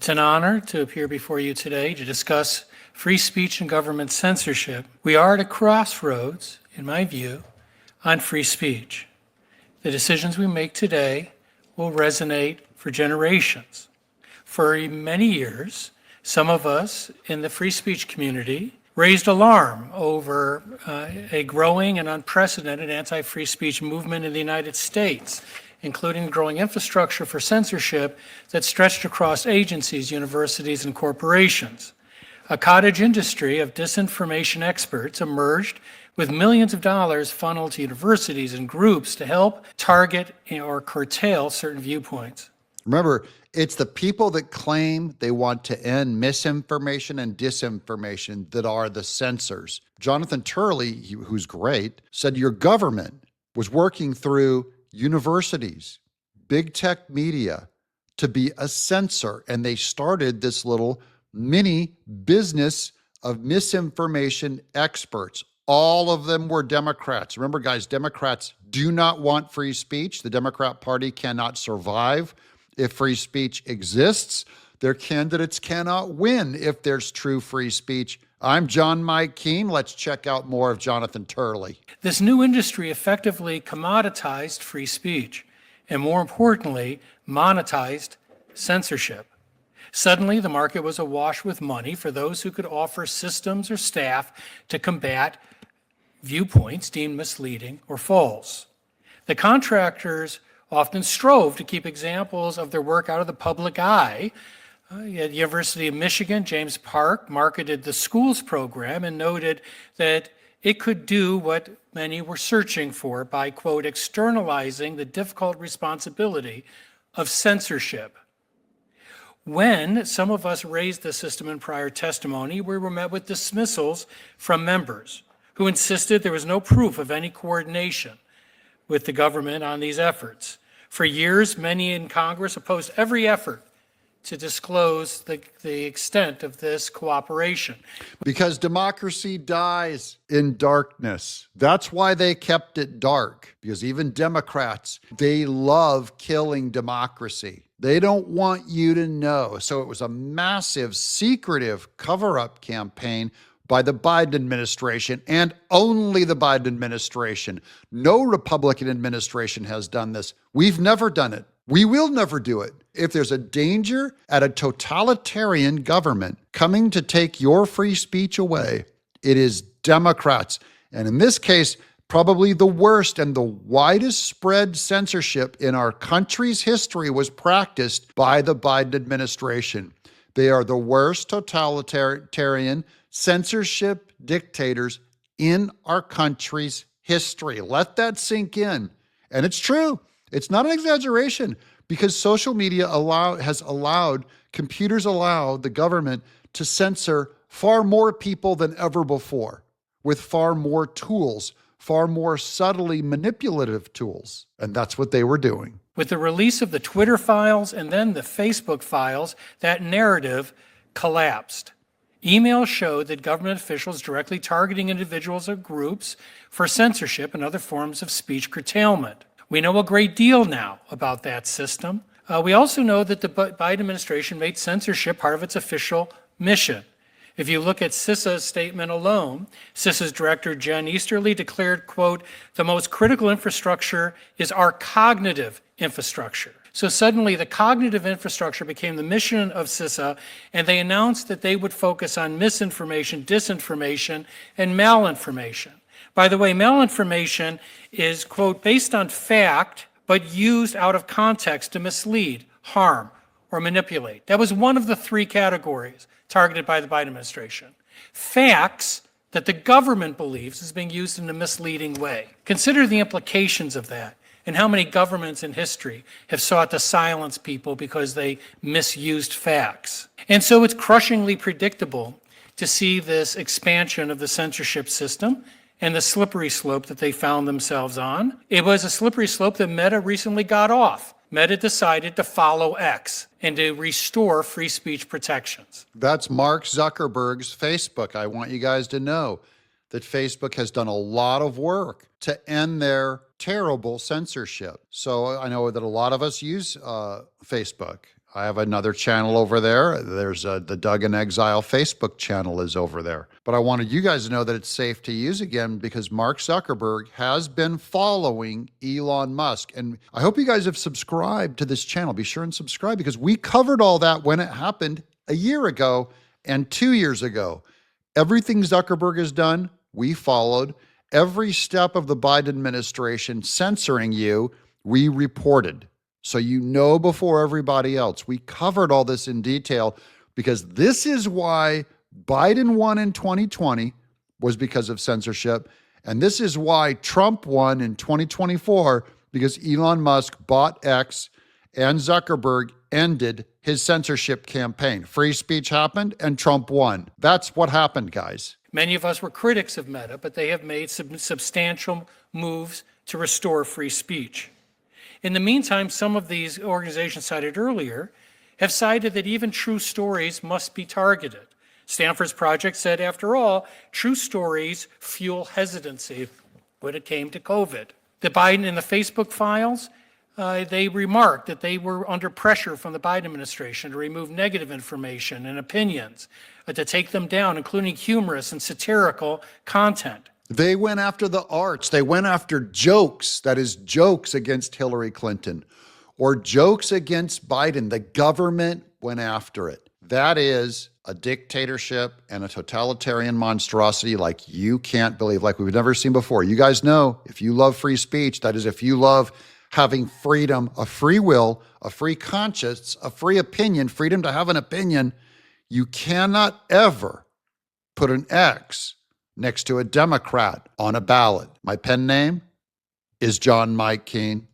It's an honor to appear before you today to discuss free speech and government censorship. We are at a crossroads, in my view, on free speech. The decisions we make today will resonate for generations. For many years, some of us in the free speech community raised alarm over a growing and unprecedented anti-free speech movement in the United States, including growing infrastructure for censorship that stretched across agencies, universities, and corporations. A cottage industry of disinformation experts emerged with millions of dollars funneled to universities and groups to help target or curtail certain viewpoints. Remember, it's the people that claim they want to end misinformation and disinformation that are the censors. Jonathan Turley, who's great, said your government was working through universities, big tech media to be a censor. And they started this little mini business of misinformation experts. All of them were Democrats. Remember, guys, Democrats do not want free speech. The Democrat Party cannot survive if free speech exists. Their candidates cannot win if there's true free speech. I'm John Mike Keene. Let's check out more of Jonathan Turley. This new industry effectively commoditized free speech, and more importantly, monetized censorship. Suddenly, the market was awash with money for those who could offer systems or staff to combat viewpoints deemed misleading or false. The contractors often strove to keep examples of their work out of the public eye. At the University of Michigan, James Park marketed the schools program and noted that it could do what many were searching for by, quote, externalizing the difficult responsibility of censorship. When some of us raised the system in prior testimony, we were met with dismissals from members who insisted there was no proof of any coordination with the government on these efforts. For years, many in Congress opposed every effort to disclose the extent of this cooperation. Because democracy dies in darkness. That's why they kept it dark, because even Democrats, they love killing democracy. They don't want you to know. So it was a massive, secretive cover-up campaign by the Biden administration, and only the Biden administration. No Republican administration has done this. We've never done it. We will never do it. If there's a danger at a totalitarian government coming to take your free speech away, it is Democrats. And in this case, probably the worst and the widest spread censorship in our country's history was practiced by the Biden administration. They are the worst totalitarian censorship dictators in our country's history. Let that sink in. And it's true. It's not an exaggeration, because social media computers allow the government to censor far more people than ever before, with far more tools, far more subtly manipulative tools. And that's what they were doing. With the release of the Twitter files and then the Facebook files, that narrative collapsed. Emails showed that government officials directly targeting individuals or groups for censorship and other forms of speech curtailment. We know a great deal now about that system. We also know that the Biden administration made censorship part of its official mission. If you look at CISA's statement alone, CISA's director, Jen Easterly, declared, quote, the most critical infrastructure is our cognitive infrastructure. So suddenly the cognitive infrastructure became the mission of CISA, and they announced that they would focus on misinformation, disinformation, and malinformation. By the way, malinformation is, quote, based on fact, but used out of context to mislead, harm, or manipulate. That was one of the three categories targeted by the Biden administration. Facts that the government believes is being used in a misleading way. Consider the implications of that and how many governments in history have sought to silence people because they misused facts. And so it's crushingly predictable to see this expansion of the censorship system and the slippery slope that they found themselves on. It was a slippery slope that Meta recently got off. Meta decided to follow X and to restore free speech protections. That's Mark Zuckerberg's Facebook. I want you guys to know that Facebook has done a lot of work to end their terrible censorship. So I know that a lot of us use Facebook. I have another channel over there. There's the Doug in Exile Facebook channel is over there. But I wanted you guys to know that it's safe to use again because Mark Zuckerberg has been following Elon Musk. And I hope you guys have subscribed to this channel. Be sure and subscribe because we covered all that when it happened a year ago and 2 years ago. Everything Zuckerberg has done, we followed. Every step of the Biden administration censoring you, we reported. So you know before everybody else. We covered all this in detail because this is why Biden won in 2020 was because of censorship. And this is why Trump won in 2024 because Elon Musk bought X and Zuckerberg ended his censorship campaign. Free speech happened and Trump won. That's what happened, guys. Many of us were critics of Meta, but they have made substantial moves to restore free speech. In the meantime, some of these organizations cited earlier have cited that even true stories must be targeted. Stanford's project said, after all, true stories fuel hesitancy when it came to COVID. The Biden and the Facebook files, they remarked that they were under pressure from the Biden administration to remove negative information and opinions, to take them down, including humorous and satirical content. They went after the arts. They went after jokes, that is, jokes against Hillary Clinton or jokes against Biden. The government went after it. That is a dictatorship and a totalitarian monstrosity like you can't believe, like we've never seen before. You guys know if you love free speech, that is, if you love having freedom, a free will, a free conscience, a free opinion, freedom to have an opinion, you cannot ever put an X next to a Democrat on a ballot. My pen name is John Mike Keene.